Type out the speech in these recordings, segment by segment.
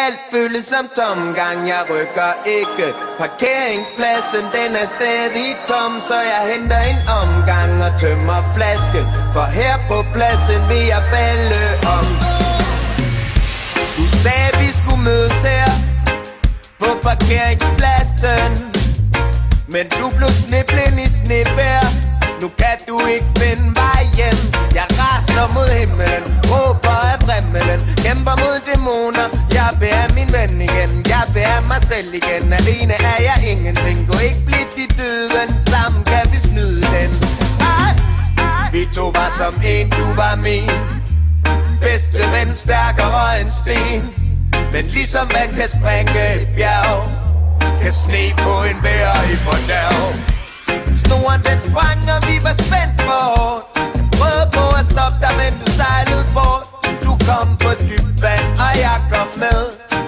Alt føles som tomgang, jeg rykker ikke. Parkeringspladsen den er stadig tom, så jeg henter en omgang og tømmer flasken. For her på pladsen vil jeg balle om. Du sagde vi skulle mødes her på parkeringspladsen, men du blev sniblind i snevejr. Nu kan du ikke finde vej hjem. Jeg raser mod himlen, råber af vrimmelen, kæmper mod dæmoner. Jeg vil have min ven igen, jeg vil have mig selv igen. Alene er jeg ingenting, gå ikke blidt i døden. Sammen kan vi snyde den. Vi to var som en, du var min bedste ven, stærkere end sten. Men ligesom man kan springe et bjerg, kan sne på en vejr i fordærv. Snoren den sprang, og vi var spændt for hårdt. Jeg prøvede på at stoppe dig, men du sejlede bort. Du kom på dybt vand, og jeg kom med.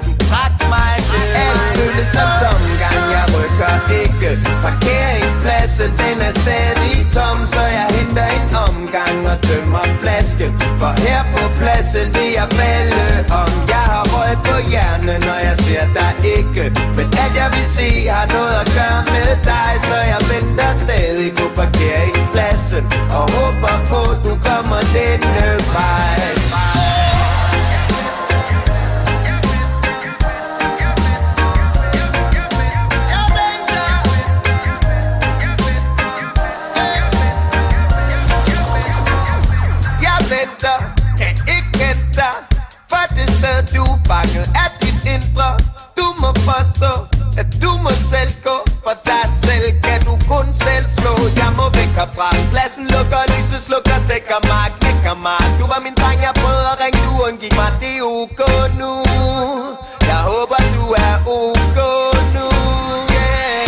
Du trak mig ned. Alt føles som tomgang, jeg rykker ikke. Parkeringspladsen, den er stadig tom, så jeg henter en omgang og tømmer flasken. For her på pladsen vil jeg falde om. Jeg har røg på hjernen, når jeg ser dig ikke. Men alt jeg vil se har noget at gøre med dig, så jeg venter stadig på parkeringspladsen og håber på, du kommer denne vej. Kan ikke kende dig, for det sted du er fanget af dit indre. Du må forstå, at du må selv gå, for dig selv kan du kun selv slå. Jeg må væk herfra, pladsen lukker, lyset slukker, stikker mig, knækker mig. Du var min dreng, jeg prøvede at ringe, du undgik mig, det er ok nu. Jeg håber du er ok nu, yeah.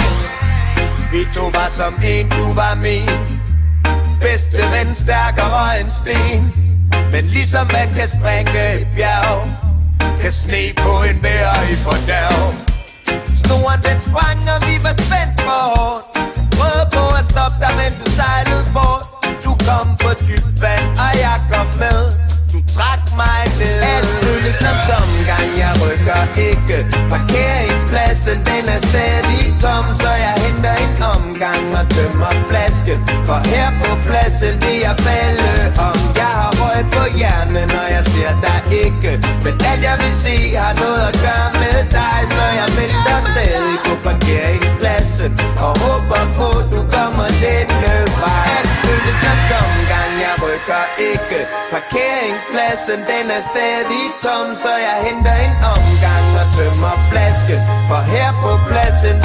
Vi to var som en, du var min bedste ven, stærkere end sten. Men ligesom man kan springe et bjerg, kan sne på en vejr i fordærv. Snoren den sprang, og vi var spændt for hårdt. Prøvede på at stoppe dig, men du sejlede bort. Du kom på dybt vand, og jeg kom med. Du trak mig ned. Alt føles som tomgang, jeg rykker ikke. Parkeringspladsen, den er stadig tom, så jeg henter en omgang og tømmer flasken. For her på pladsen vil jeg falde om. Jeg har røg på hjernen, når jeg ser dig ikke. Men alt jeg vil se har noget at gøre med dig, så jeg venter stadig på parkeringspladsen og håber på, du kommer denne vej. Alt føles som tomgang, jeg rykker ikke. Parkeringspladsen, den er stadig tom, så jeg henter en omgang og tømmer flasken. For her på pladsen